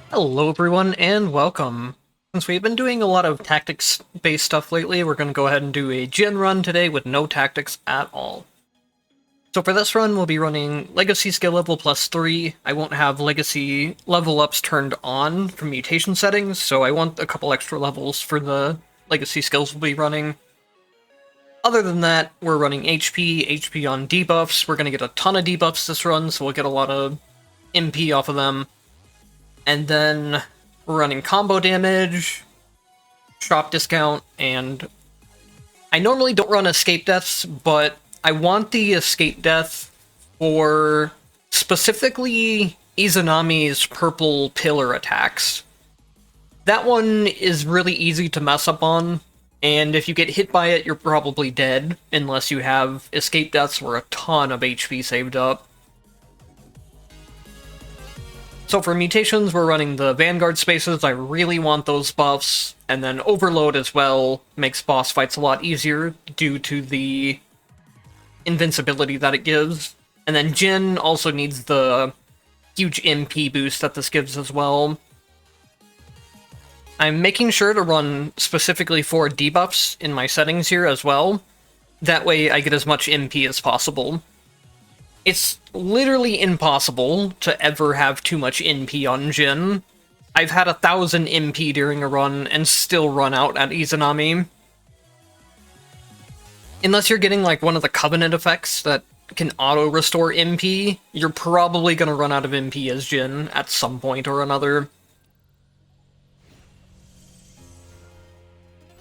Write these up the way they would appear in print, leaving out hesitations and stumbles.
Hello everyone and welcome. Since we've been doing a lot of tactics-based stuff lately, we're going to go ahead and do a Jin run today with no tactics at all. So for this run, we'll be running Legacy Skill Level +3. I won't have Legacy level ups turned on from mutation settings, so I want a couple extra levels for the Legacy skills we'll be running. Other than that, we're running HP on debuffs. We're going to get a ton of debuffs this run, so we'll get a lot of MP off of them. And then we're running combo damage, shop discount, and I normally don't run escape deaths, but I want the escape death for specifically Izanami's purple pillar attacks. That one is really easy to mess up on, and if you get hit by it, you're probably dead, unless you have escape deaths where a ton of HP saved up. So for mutations, we're running the Vanguard spaces. I really want those buffs. And then Overload as well makes boss fights a lot easier due to the invincibility that it gives. And then Jin also needs the huge MP boost that this gives as well. I'm making sure to run specifically for debuffs in my settings here as well. That way I get as much MP as possible. It's literally impossible to ever have too much NP on Jin. I've had 1,000 MP during a run and still run out at Izanami. Unless you're getting like one of the Covenant effects that can auto-restore MP, you're probably going to run out of MP as Jin at some point or another.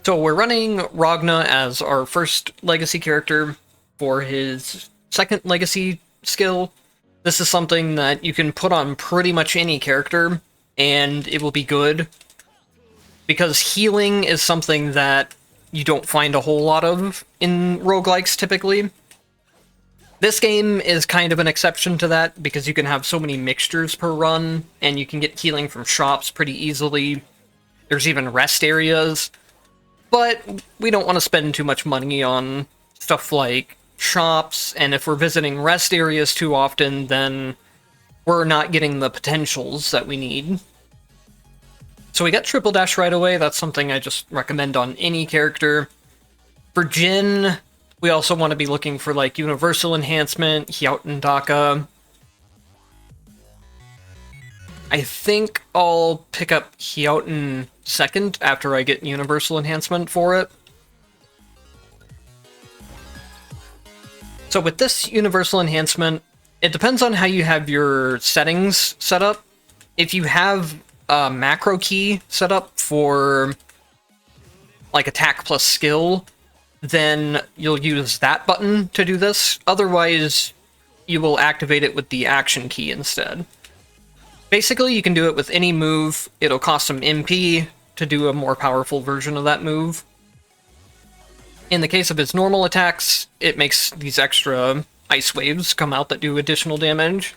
So we're running Ragna as our first Legacy character for his second Legacy skill. This is something that you can put on pretty much any character, and it will be good. Because healing is something that you don't find a whole lot of in roguelikes, typically. This game is kind of an exception to that, because you can have so many mixtures per run, and you can get healing from shops pretty easily. There's even rest areas. But we don't want to spend too much money on stuff like shops, and if we're visiting rest areas too often, then we're not getting the potentials that we need. So we got triple dash right away. That's something I just recommend on any character. For Jin, we also want to be looking for like universal enhancement, Hyauten Daka. I think I'll pick up Hyauten second after I get universal enhancement for it. So with this universal enhancement, it depends on how you have your settings set up. If you have a macro key set up for like attack plus skill, then you'll use that button to do this. Otherwise, you will activate it with the action key instead. Basically, you can do it with any move. It'll cost some MP to do a more powerful version of that move. In the case of its normal attacks, it makes these extra ice waves come out that do additional damage.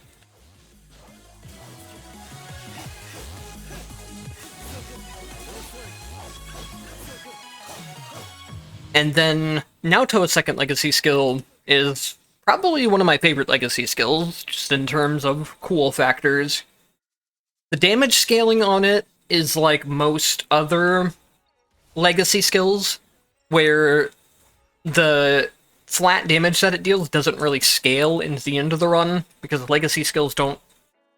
And then Naoto's second Legacy skill is probably one of my favorite Legacy skills, just in terms of cool factors. The damage scaling on it is like most other Legacy skills, where the flat damage that it deals doesn't really scale into the end of the run, because Legacy skills don't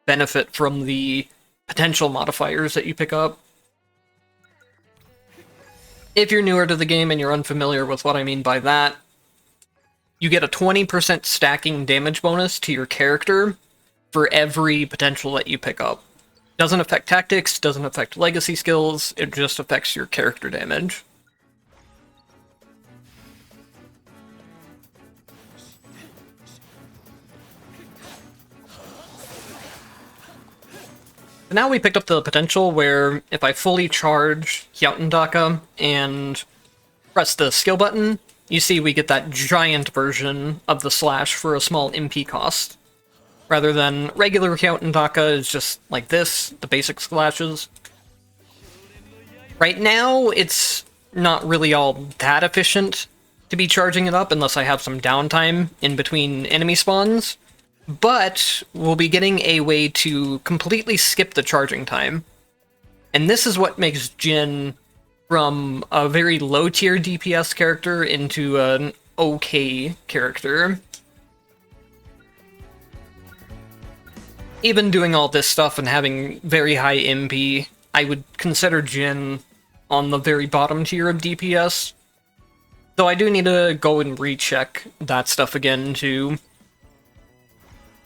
benefit from the potential modifiers that you pick up. If you're newer to the game and you're unfamiliar with what I mean by that, you get a 20% stacking damage bonus to your character for every potential that you pick up. Doesn't affect tactics, doesn't affect Legacy skills, it just affects your character damage. Now we picked up the potential where if I fully charge Hyauten Daka and press the skill button, you see we get that giant version of the slash for a small MP cost. Rather than regular Hyauten Daka is just like this, the basic slashes. Right now, it's not really all that efficient to be charging it up unless I have some downtime in between enemy spawns. But we'll be getting a way to completely skip the charging time. And this is what makes Jin from a very low-tier DPS character into an okay character. Even doing all this stuff and having very high MP, I would consider Jin on the very bottom tier of DPS. Though I do need to go and recheck that stuff again, too.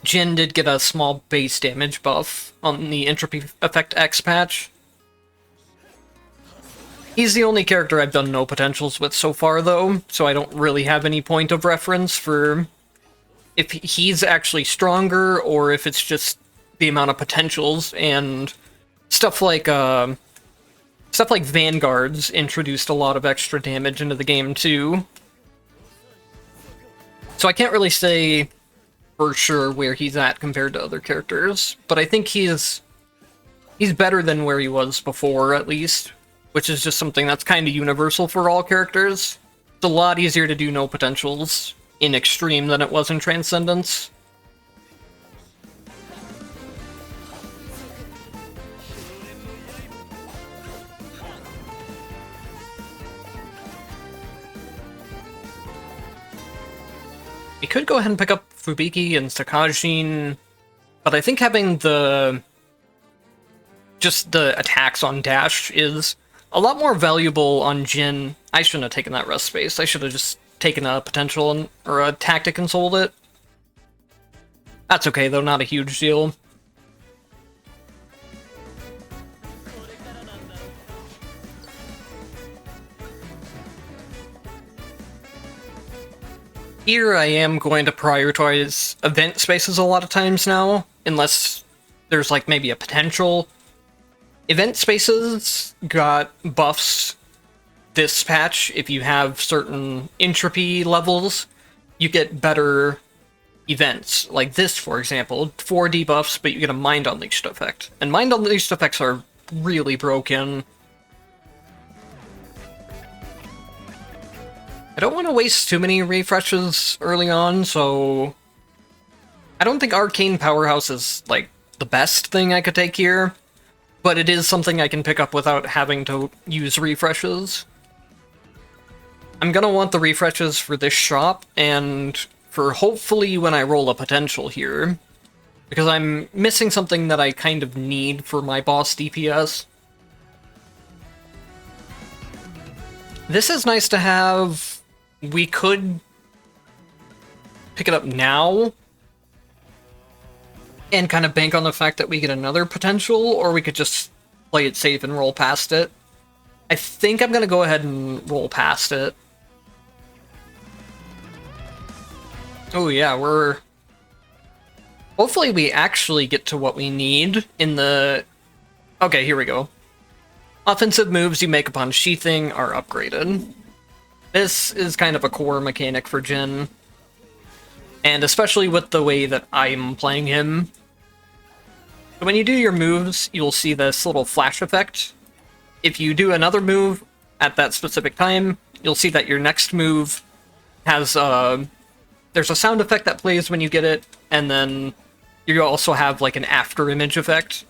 Jin did get a small base damage buff on the Entropy Effect X patch. He's the only character I've done no potentials with so far, though, so I don't really have any point of reference for if he's actually stronger or if it's just the amount of potentials. And stuff like Vanguards introduced a lot of extra damage into the game too. So I can't really say for sure where he's at compared to other characters, but I think he's better than where he was before, at least, which is just something that's kind of universal for all characters. It's a lot easier to do no potentials in Extreme than it was in Transcendence. We could go ahead and pick up Fubiki and Sakajin, but I think having just the attacks on dash is a lot more valuable on Jin. I shouldn't have taken that rest space. I should have just taken a potential or a tactic and sold it. That's okay though, not a huge deal. Here I am going to prioritize event spaces a lot of times now, unless there's like maybe a potential. Event spaces got buffs this patch. If you have certain entropy levels, you get better events. Like this, for example, 4 debuffs, but you get a Mind Unleashed effect. And Mind Unleashed effects are really broken. I don't want to waste too many refreshes early on, so I don't think Arcane Powerhouse is, like, the best thing I could take here, but it is something I can pick up without having to use refreshes. I'm gonna want the refreshes for this shop, and for hopefully when I roll a potential here, because I'm missing something that I kind of need for my boss DPS. This is nice to have. We could pick it up now and kind of bank on the fact that we get another potential, or we could just play it safe and roll past it. I think I'm going to go ahead and roll past it. Oh yeah, hopefully we actually get to what we need in the... Okay, here we go. Offensive moves you make upon sheathing are upgraded. This is kind of a core mechanic for Jin, and especially with the way that I'm playing him. So when you do your moves, you'll see this little flash effect. If you do another move at that specific time, you'll see that your next move has there's a sound effect that plays when you get it, and then you also have like an after image effect.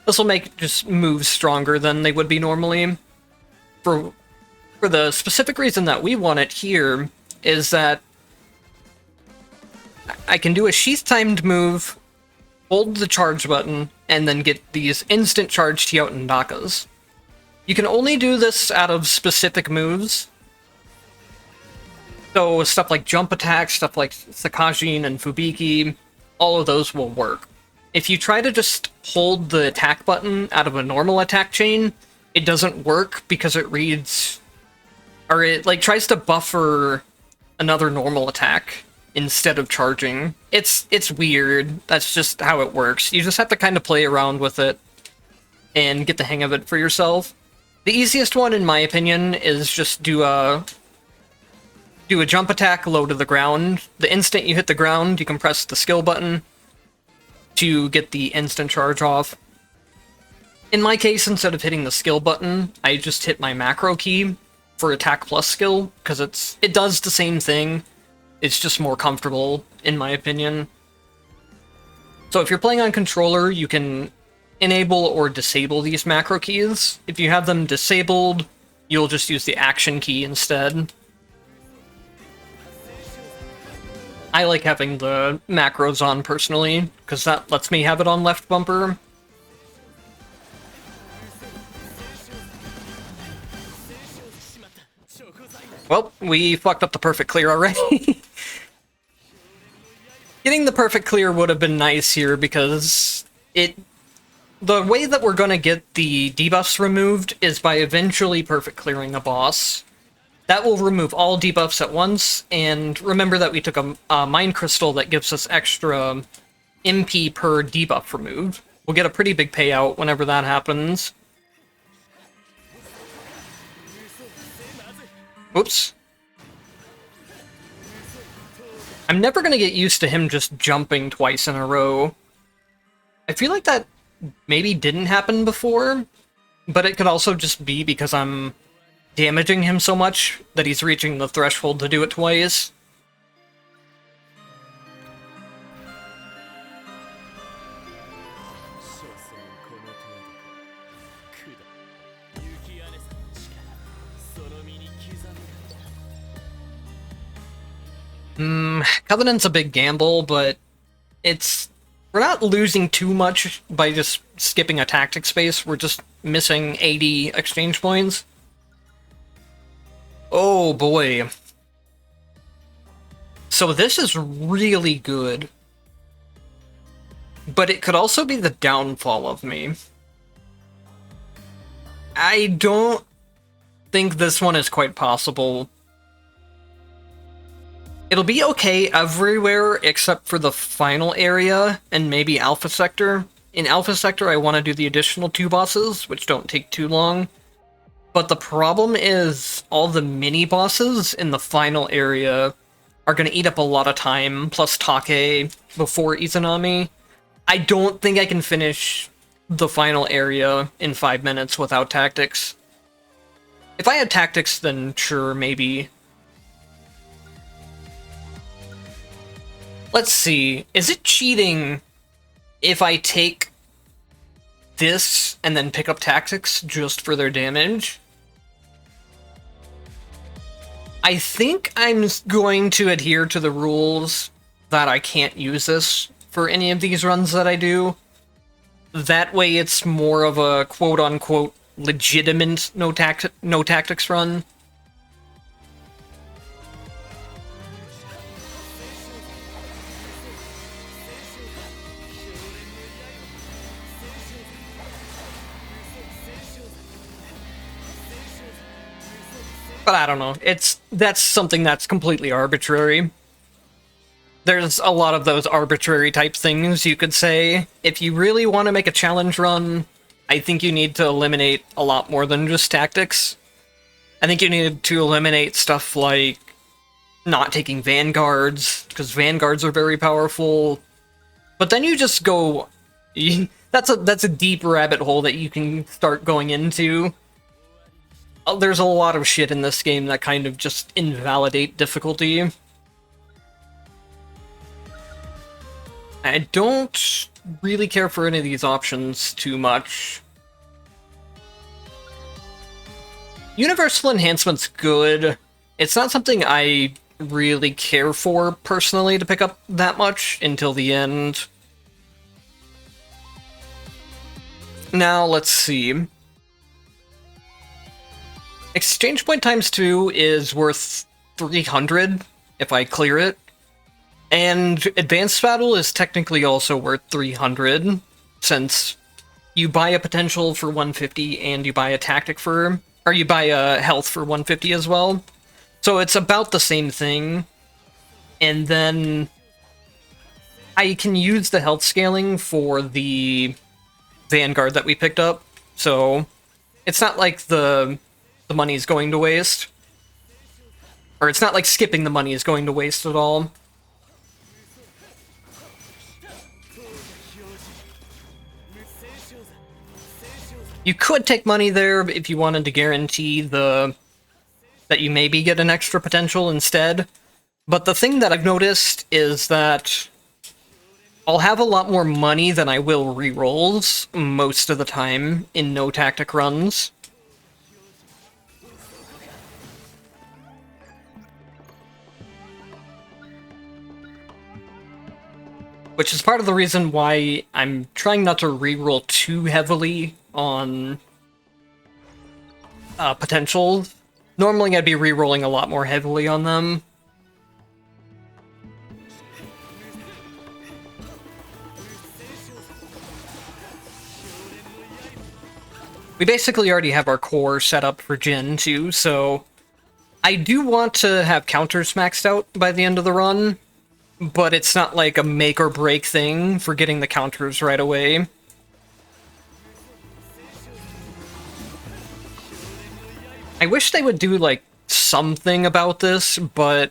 This will make just moves stronger than they would be normally. For the specific reason that we want it here is that I can do a sheath-timed move, hold the charge button, and then get these instant charge T-out and Nakas. You can only do this out of specific moves. So stuff like jump attacks, stuff like Sakajin and Fubiki, all of those will work. If you try to just hold the attack button out of a normal attack chain, it doesn't work because it reads... or it, like, tries to buffer another normal attack instead of charging. It's weird. That's just how it works. You just have to kind of play around with it and get the hang of it for yourself. The easiest one, in my opinion, is just do a jump attack low to the ground. The instant you hit the ground, you can press the skill button to get the instant charge off. In my case, instead of hitting the skill button, I just hit my macro key for attack plus skill, because it does the same thing. It's just more comfortable, in my opinion. So if you're playing on controller, you can enable or disable these macro keys. If you have them disabled, you'll just use the action key instead. I like having the macros on personally, because that lets me have it on left bumper. Well, we fucked up the perfect clear already. Getting the perfect clear would have been nice here, because the way that we're gonna get the debuffs removed is by eventually perfect clearing a boss. That will remove all debuffs at once, and remember that we took a Mind Crystal that gives us extra MP per debuff removed. We'll get a pretty big payout whenever that happens. Oops. I'm never gonna get used to him just jumping twice in a row. I feel like that maybe didn't happen before, but it could also just be because I'm damaging him so much that he's reaching the threshold to do it twice. Covenant's a big gamble, but we're not losing too much by just skipping a tactic space. We're just missing 80 exchange points. Oh boy. So this is really good. But it could also be the downfall of me. I don't think this one is quite possible. It'll be okay everywhere except for the final area and maybe Alpha Sector. In Alpha Sector, I want to do the additional 2 bosses, which don't take too long. But the problem is all the mini-bosses in the final area are going to eat up a lot of time, plus Take before Izanami. I don't think I can finish the final area in 5 minutes without tactics. If I had tactics, then sure, maybe. Let's see, is it cheating if I take this and then pick up tactics just for their damage? I think I'm going to adhere to the rules that I can't use this for any of these runs that I do. That way it's more of a quote-unquote legitimate no tactics run. But I don't know, that's something that's completely arbitrary. There's a lot of those arbitrary type things you could say. If you really want to make a challenge run, I think you need to eliminate a lot more than just tactics. I think you need to eliminate stuff like not taking vanguards, because vanguards are very powerful. But then you just go... that's a deep rabbit hole that you can start going into. There's a lot of shit in this game that kind of just invalidate difficulty. I don't really care for any of these options too much. Universal Enhancement's good. It's not something I really care for personally to pick up that much until the end. Now, let's see. Exchange point times 2 is worth 300 if I clear it. And Advanced Battle is technically also worth 300, since you buy a potential for 150 and you buy a tactic for... or you buy a health for 150 as well. So it's about the same thing. And then I can use the health scaling for the Vanguard that we picked up. So it's not like the money is going to waste. Or it's not like skipping the money is going to waste at all. You could take money there if you wanted to guarantee that you maybe get an extra potential instead. But the thing that I've noticed is that I'll have a lot more money than I will rerolls most of the time in no tactic runs. Which is part of the reason why I'm trying not to reroll too heavily on potentials. Normally I'd be rerolling a lot more heavily on them. We basically already have our core set up for Jin too, so I do want to have counters maxed out by the end of the run, but it's not like a make or break thing for getting the counters right away. I wish they would do, like, something about this, but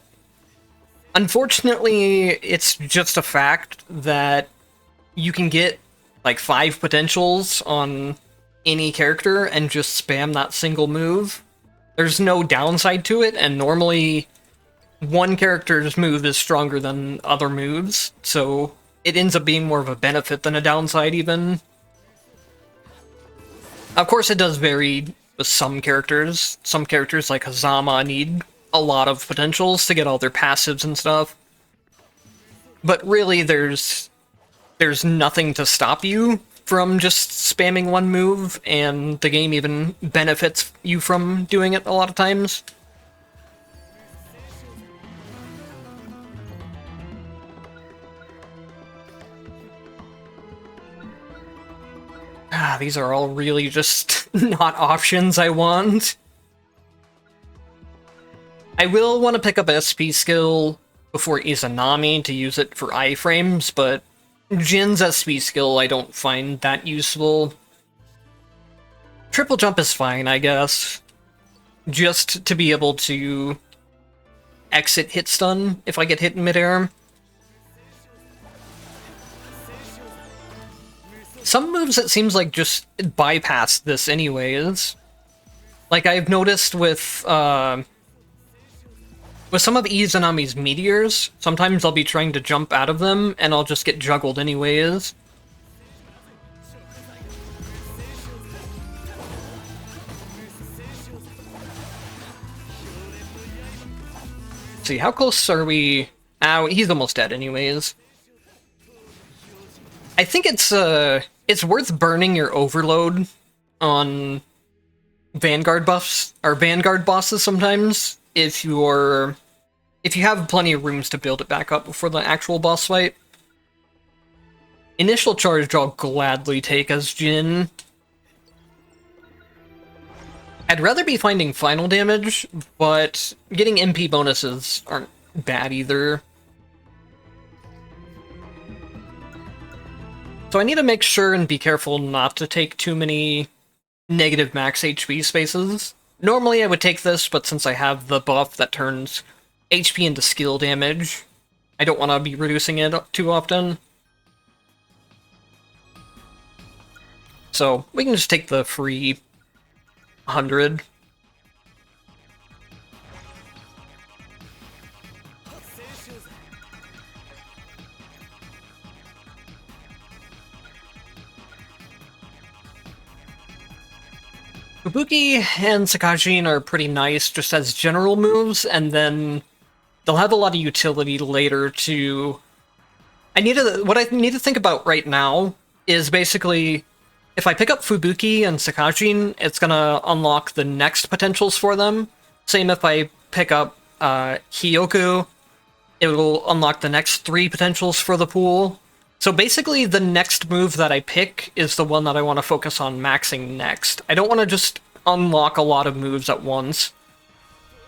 unfortunately, it's just a fact that you can get, like, 5 potentials on any character and just spam that single move. There's no downside to it, and normally one character's move is stronger than other moves, so it ends up being more of a benefit than a downside, even. Of course, it does vary with some characters. Some characters, like Hazama, need a lot of potentials to get all their passives and stuff. But really, there's nothing to stop you from just spamming one move, and the game even benefits you from doing it a lot of times. These are all really just not options I want. I will want to pick up SP skill before Izanami to use it for iframes, but Jin's SP skill I don't find that useful. Triple jump is fine, I guess. Just to be able to exit hit stun if I get hit in midair. Some moves, it seems like, just bypass this anyways. Like, I've noticed with some of Izanami's meteors, sometimes I'll be trying to jump out of them, and I'll just get juggled anyways. Let's see, how close are we? Ow, he's almost dead anyways. I think it's worth burning your overload on Vanguard buffs, or Vanguard bosses sometimes, if you have plenty of rooms to build it back up before the actual boss fight. Initial charge I'll gladly take as Jin. I'd rather be finding final damage, but getting MP bonuses aren't bad either. So I need to make sure and be careful not to take too many negative max HP spaces. Normally I would take this, but since I have the buff that turns HP into skill damage, I don't want to be reducing it too often. So we can just take the free 100. Fubuki and Sakajin are pretty nice just as general moves, and then they'll have a lot of utility later to... What I need to think about right now is basically, if I pick up Fubuki and Sakajin, it's gonna unlock the next potentials for them. Same if I pick up Hyoku, it will unlock the next 3 potentials for the pool. So basically, the next move that I pick is the one that I want to focus on maxing next. I don't want to just unlock a lot of moves at once.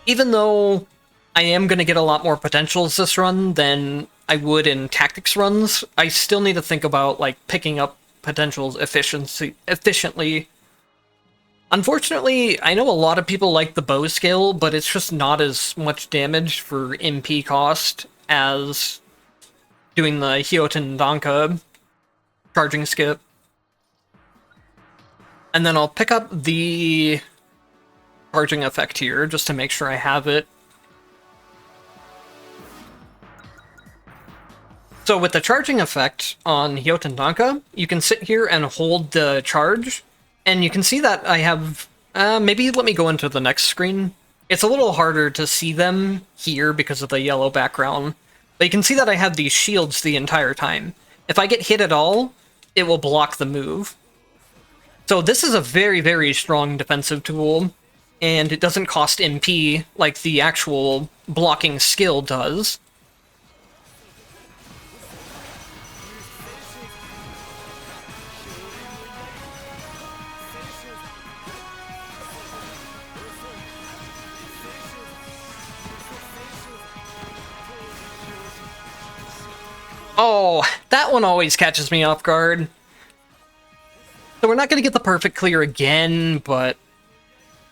Even though I am going to get a lot more potentials this run than I would in tactics runs, I still need to think about, like, picking up potentials efficiently. Unfortunately, I know a lot of people like the bow skill, but it's just not as much damage for MP cost as doing the Hyoten Danka charging skip. And then I'll pick up the charging effect here, just to make sure I have it. So with the charging effect on Hyotendanka, you can sit here and hold the charge, and you can see that I have... maybe let me go into the next screen. It's a little harder to see them here because of the yellow background, but you can see that I have these shields the entire time. If I get hit at all, it will block the move. So this is a very, very strong defensive tool, and it doesn't cost MP like the actual blocking skill does. Oh, that one always catches me off guard. So we're not going to get the perfect clear again, but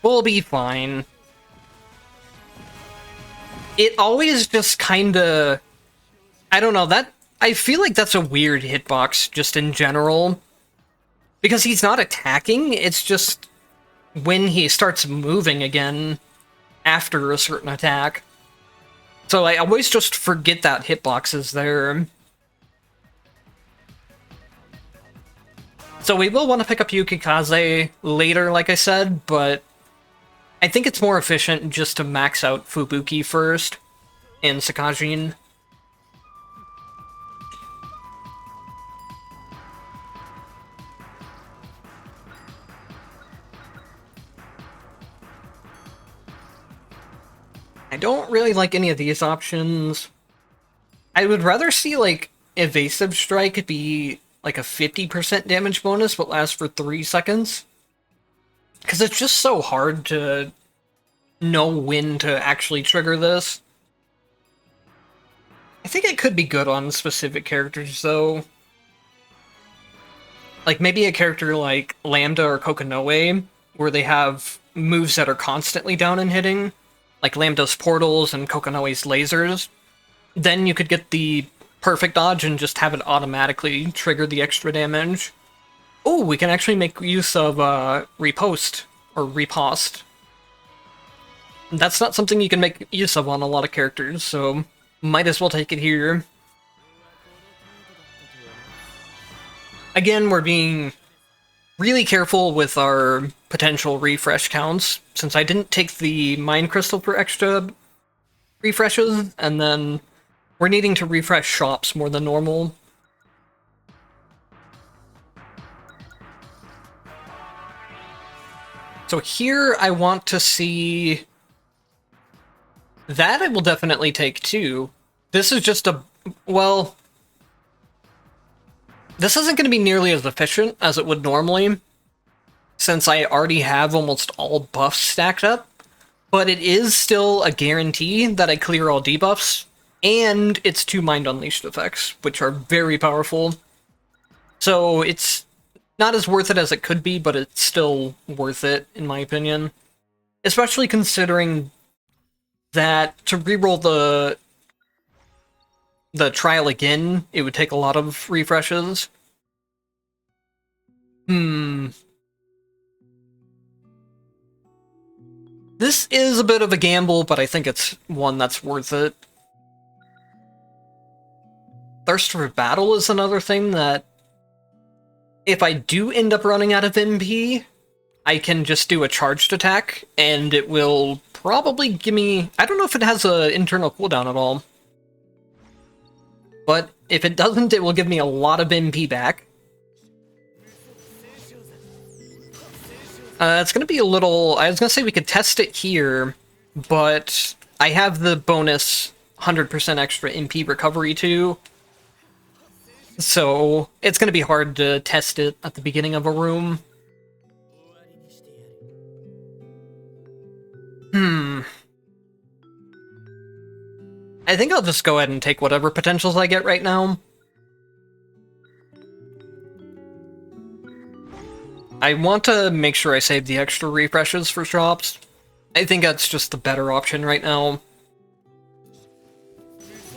we'll be fine. It always just kinda... I don't know, that... I feel like that's a weird hitbox, just in general. Because he's not attacking, it's just when he starts moving again after a certain attack. So I always just forget that hitbox is there. So we will want to pick up Yukikaze later, like I said, but I think it's more efficient just to max out Fubuki first and Sakajin. I don't really like any of these options. I would rather see, like, Evasive Strike be like a 50% damage bonus but lasts for 3 seconds. Because it's just so hard to know when to actually trigger this. I think it could be good on specific characters, though. Like, maybe a character like Lambda or Kokonoe, where they have moves that are constantly down and hitting, like Lambda's portals and Kokonoe's lasers. Then you could get the perfect dodge and just have it automatically trigger the extra damage. Oh, we can actually make use of riposte, or riposte. That's not something you can make use of on a lot of characters, so might as well take it here. Again, we're being really careful with our potential refresh counts, since I didn't take the Mind Crystal for extra refreshes, and then we're needing to refresh shops more than normal. So here I want to see... That I will definitely take too. This is just a... well... This isn't going to be nearly as efficient as it would normally, since I already have almost all buffs stacked up, but it is still a guarantee that I clear all debuffs, and it's 2 Mind Unleashed effects, which are very powerful. So it's not as worth it as it could be, but it's still worth it, in my opinion. Especially considering that to reroll the trial again, it would take a lot of refreshes. This is a bit of a gamble, but I think it's one that's worth it. Thirst for Battle is another thing that, if I do end up running out of MP, I can just do a charged attack, and it will probably give me... I don't know if it has an internal cooldown at all. But if it doesn't, it will give me a lot of MP back. It's going to be a little... I was going to say we could test it here, but I have the bonus 100% extra MP recovery too. So it's going to be hard to test it at the beginning of a room. I think I'll just go ahead and take whatever potentials I get right now. I want to make sure I save the extra refreshes for shops. I think that's just the better option right now.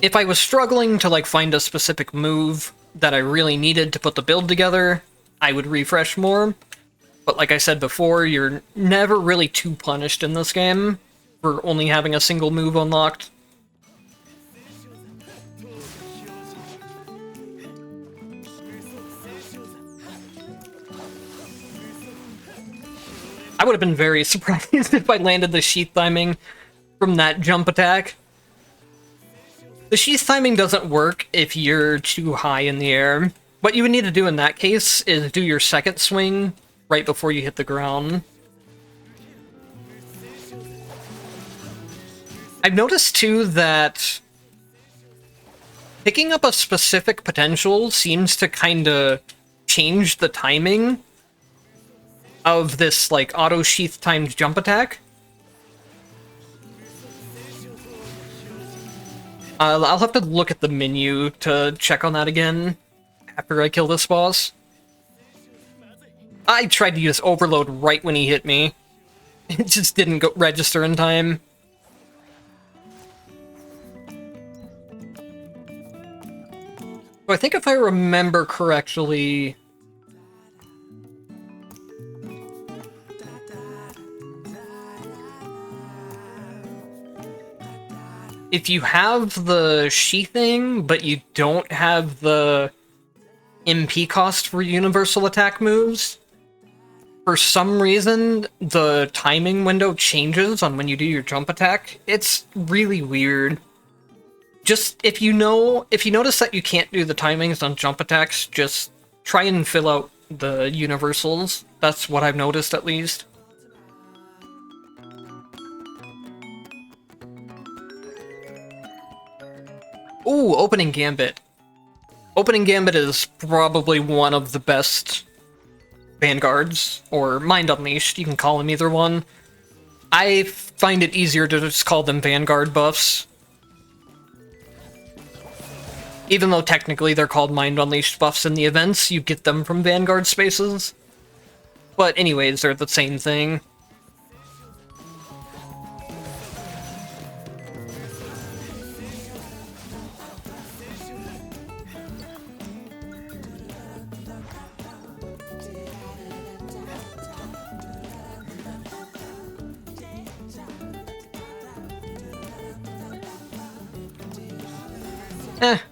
If I was struggling to like find a specific move that I really needed to put the build together, I would refresh more. But like I said before, you're never really too punished in this game for only having a single move unlocked. I would have been very surprised if I landed the sheath timing from that jump attack. The sheath timing doesn't work if you're too high in the air. What you would need to do in that case is do your second swing right before you hit the ground. I've noticed too that picking up a specific potential seems to kind of change the timing of this, like, auto sheath timed jump attack. I'll have to look at the menu to check on that again after I kill this boss. I tried to use overload right when he hit me. It just didn't go register in time. So I think if I remember correctly, if you have the sheathing, but you don't have the MP cost for universal attack moves, for some reason, the timing window changes on when you do your jump attack. It's really weird. Just, if you notice that you can't do the timings on jump attacks, just try and fill out the universals. That's what I've noticed, at least. Ooh, Opening Gambit. Opening Gambit is probably one of the best Vanguards, or Mind Unleashed, you can call them either one. I find it easier to just call them Vanguard buffs. Even though technically they're called Mind Unleashed buffs in the events, you get them from Vanguard spaces. But anyways, they're the same thing.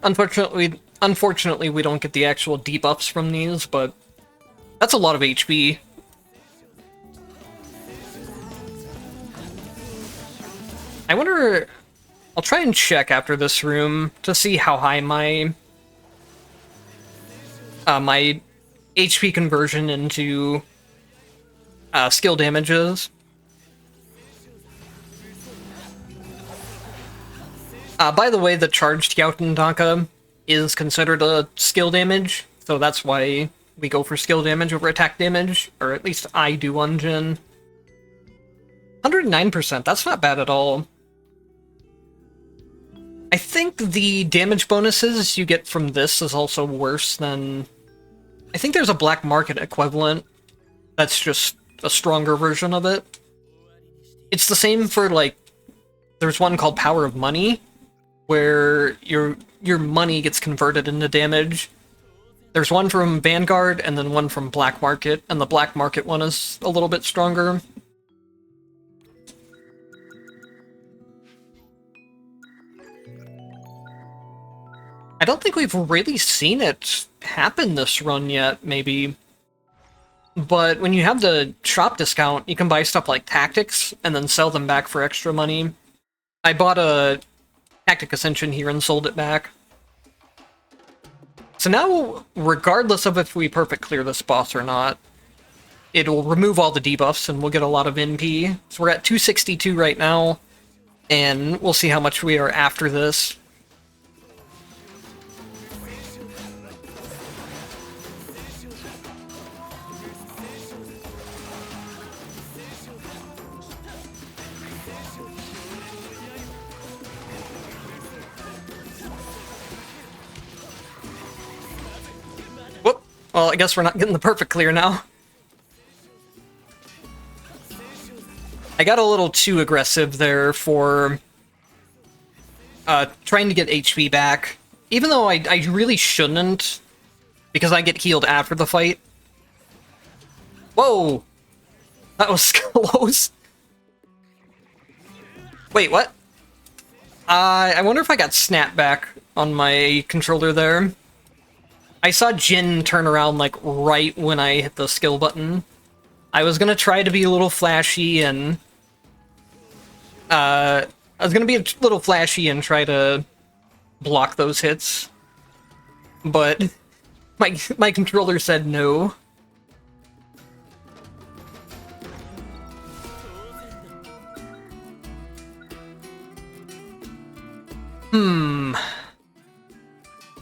Unfortunately, we don't get the actual debuffs from these, but that's a lot of HP. I wonder... I'll try and check after this room to see how high my... my HP conversion into skill damage is. By the way, the charged Yauten Danka is considered a skill damage, so that's why we go for skill damage over attack damage, or at least I do on Jin. 109%, that's not bad at all. I think the damage bonuses you get from this is also worse than... I think there's a black market equivalent that's just a stronger version of it. It's the same for, like, there's one called Power of Money, where your money gets converted into damage. There's one from Vanguard, and then one from Black Market, and the Black Market one is a little bit stronger. I don't think we've really seen it happen this run yet, maybe. But when you have the shop discount, you can buy stuff like tactics, and then sell them back for extra money. I bought a Tactic Ascension here and sold it back. So now, regardless of if we perfect clear this boss or not, it'll remove all the debuffs and we'll get a lot of NP. So we're at 262 right now, and we'll see how much we are after this. Well, I guess we're not getting the perfect clear now. I got a little too aggressive there for trying to get HP back. Even though I really shouldn't, because I get healed after the fight. Whoa! That was close. Wait, what? I wonder if I got snapback on my controller there. I saw Jin turn around, like, right when I hit the skill button. I was gonna try to be a little flashy and try to block those hits, but my controller said no.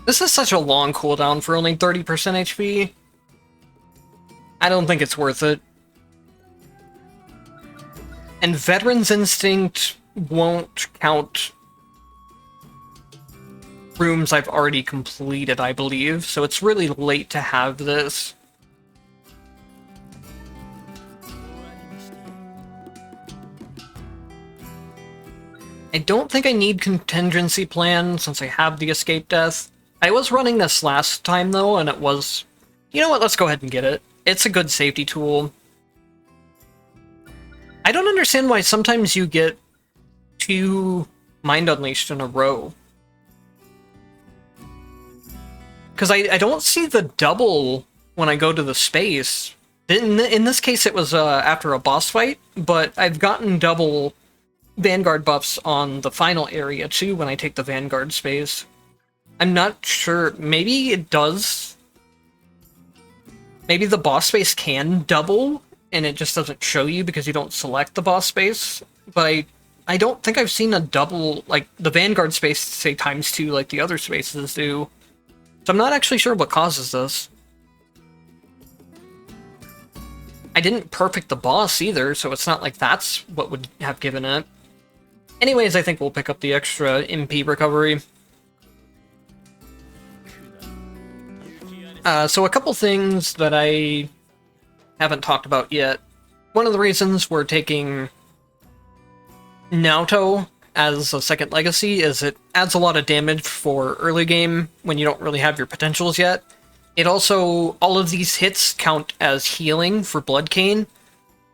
This is such a long cooldown for only 30% HP. I don't think it's worth it. And Veteran's Instinct won't count rooms I've already completed, I believe, so it's really late to have this. I don't think I need contingency plan since I have the escape death. I was running this last time though, and it was... You know what, let's go ahead and get it. It's a good safety tool. I don't understand why sometimes you get 2 Mind Unleashed in a row. Because I don't see the double when I go to the space. In this case it was after a boss fight, but I've gotten double Vanguard buffs on the final area too when I take the Vanguard space. I'm not sure, maybe it does. Maybe the boss space can double, and it just doesn't show you because you don't select the boss space, but I don't think I've seen a double, like, the Vanguard space say ×2 like the other spaces do. So I'm not actually sure what causes this. I didn't perfect the boss either, so it's not like that's what would have given it. Anyways, I think we'll pick up the extra MP recovery. So a couple things that I haven't talked about yet. One of the reasons we're taking Naoto as a second legacy is it adds a lot of damage for early game when you don't really have your potentials yet. It also, all of these hits count as healing for Blood Cane.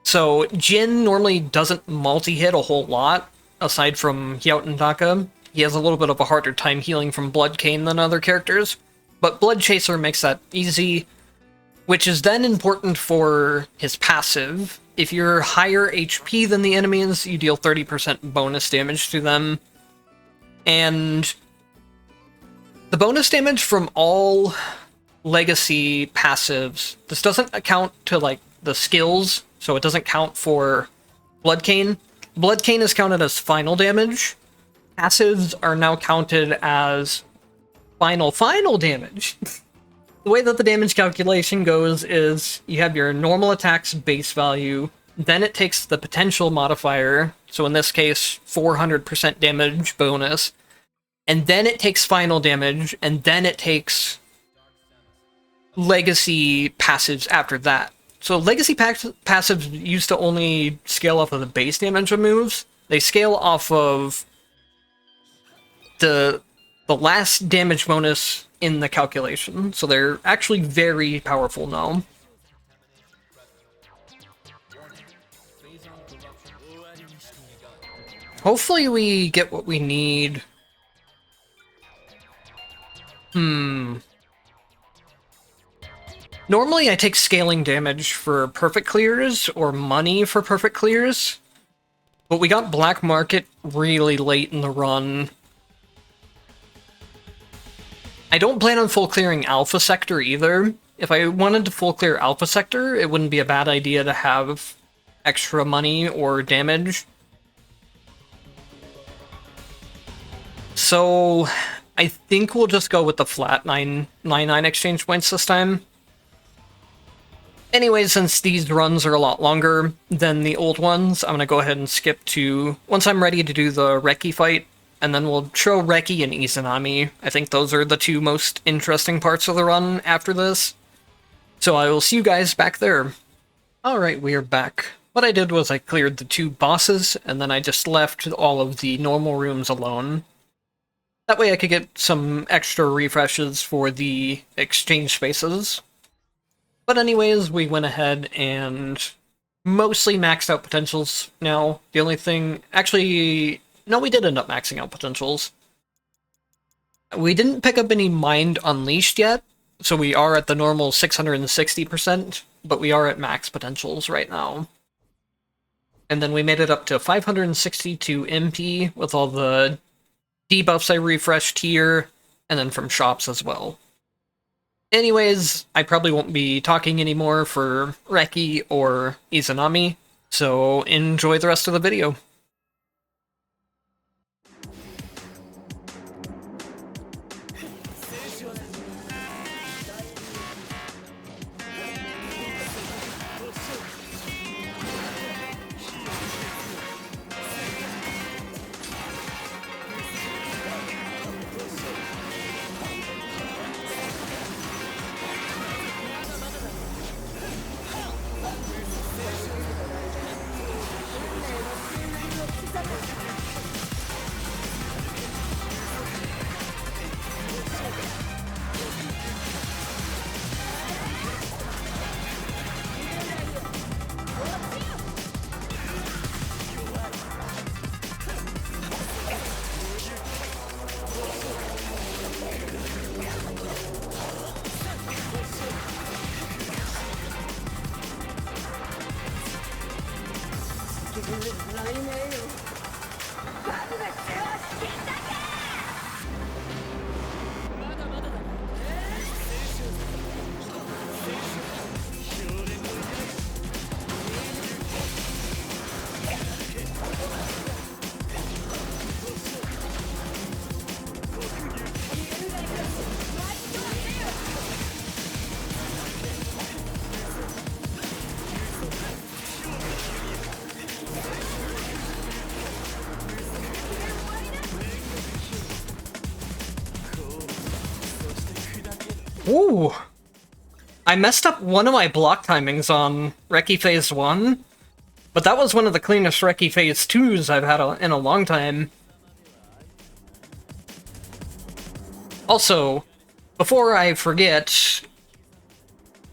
So Jin normally doesn't multi-hit a whole lot, aside from Hyautantaka. He has a little bit of a harder time healing from Blood Cane than other characters. But Blood Chaser makes that easy, which is then important for his passive. If you're higher HP than the enemies, you deal 30% bonus damage to them. And the bonus damage from all legacy passives, this doesn't account to, like, the skills, so it doesn't count for Blood Cane. Blood Cane is counted as final damage. Passives are now counted as final damage. The way that the damage calculation goes is you have your normal attack's base value, then it takes the potential modifier, so in this case 400% damage bonus, and then it takes final damage, and then it takes legacy passives after that. So legacy passives used to only scale off of the base damage of moves. They scale off of the last damage bonus in the calculation, so they're actually very powerful now. Hopefully we get what we need. Normally I take scaling damage for perfect clears, or money for perfect clears, but we got Black Market really late in the run. I don't plan on full clearing Alpha Sector either. If I wanted to full clear Alpha Sector, it wouldn't be a bad idea to have extra money or damage. So I think we'll just go with the flat 999 exchange points this time. Anyway, since these runs are a lot longer than the old ones, I'm gonna go ahead and skip to once I'm ready to do the Reki fight. And then we'll show Reki and Izanami. I think those are the two most interesting parts of the run after this. So I will see you guys back there. Alright, we are back. What I did was I cleared the 2 bosses, and then I just left all of the normal rooms alone. That way I could get some extra refreshes for the exchange spaces. But anyways, we went ahead and mostly maxed out potentials now. The only thing... Actually... No, we did end up maxing out potentials. We didn't pick up any Mind Unleashed yet, so we are at the normal 660%. but we are at max potentials right now. And then we made it up to 562 MP with all the debuffs I refreshed here, and then from shops as well. Anyways, I probably won't be talking anymore for Reki or Izanami, so enjoy the rest of the video. Ooh! I messed up one of my block timings on Reki Phase 1, but that was one of the cleanest Reki Phase 2s I've had in a long time. Also, before I forget,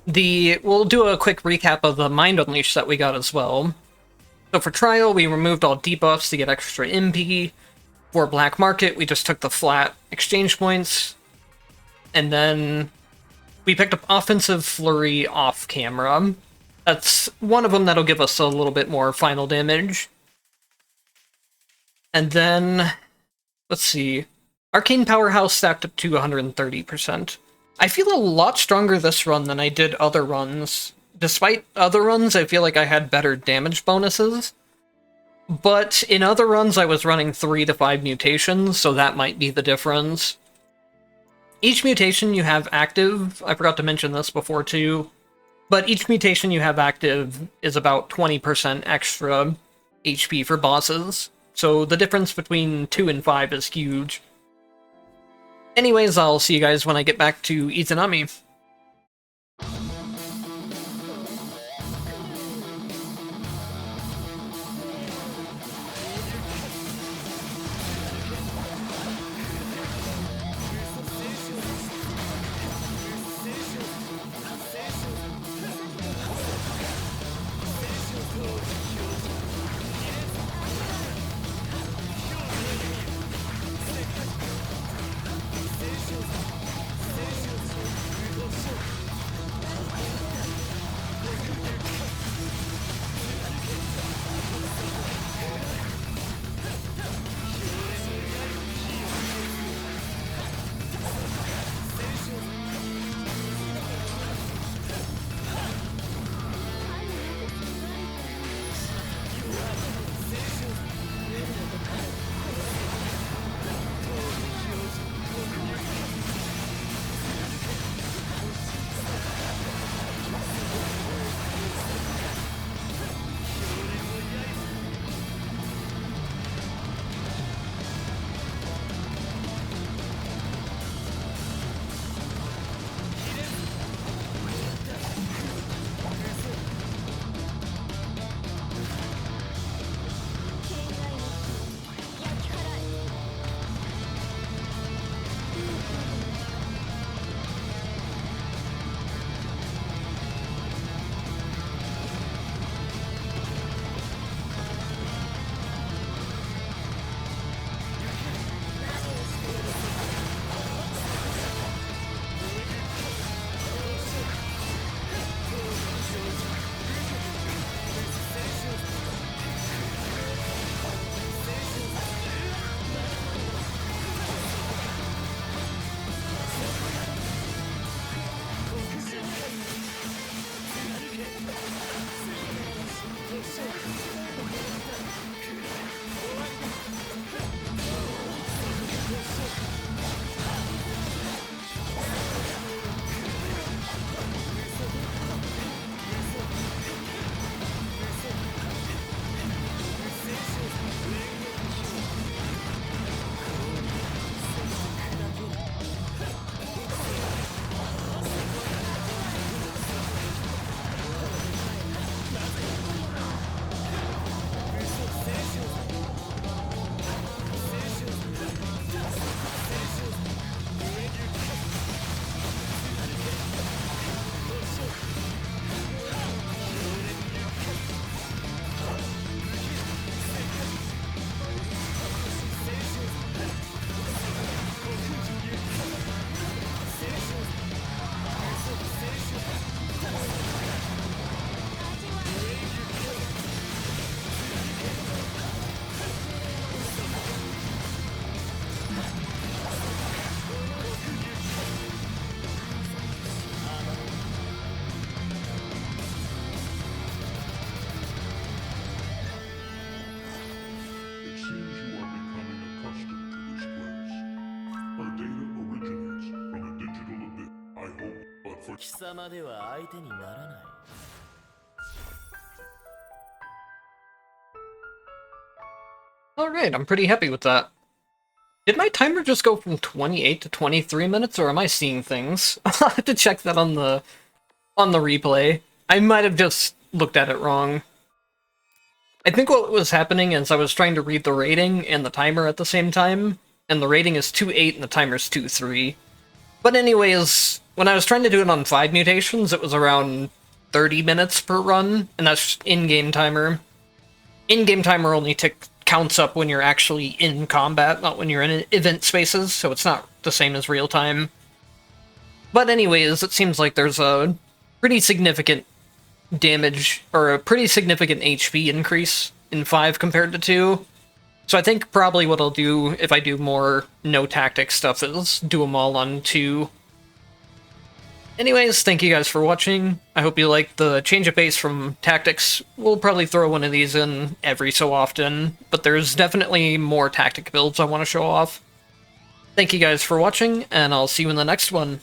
we'll do a quick recap of the Mind Unleash that we got as well. So for Trial, we removed all debuffs to get extra MP. For Black Market, we just took the flat exchange points. And then we picked up Offensive Flurry off camera. That's one of them that'll give us a little bit more final damage. And then, let's see, Arcane Powerhouse stacked up to 130%. I feel a lot stronger this run than I did other runs. Despite other runs, I feel like I had better damage bonuses. But in other runs, I was running 3 to 5 mutations, so that might be the difference. Each mutation you have active, I forgot to mention this before too, but each mutation you have active is about 20% extra HP for bosses, so the difference between 2 and 5 is huge. Anyways, I'll see you guys when I get back to Izanami. Alright, I'm pretty happy with that. Did my timer just go from 28 to 23 minutes, or am I seeing things? I'll have to check that on the replay. I might have just looked at it wrong. I think what was happening is I was trying to read the rating and the timer at the same time, and the rating is 2.8 and the timer's 2.3. But anyways, when I was trying to do it on 5 mutations, it was around 30 minutes per run, and that's in-game timer. In-game timer only counts up when you're actually in combat, not when you're in event spaces, so it's not the same as real time. But anyways, it seems like there's a pretty significant damage, or a pretty significant HP increase in 5 compared to 2. So I think probably what I'll do if I do more no-tactic stuff is do them all on 2. Anyways, thank you guys for watching. I hope you liked the change of pace from tactics. We'll probably throw one of these in every so often, but there's definitely more tactic builds I want to show off. Thank you guys for watching, and I'll see you in the next one.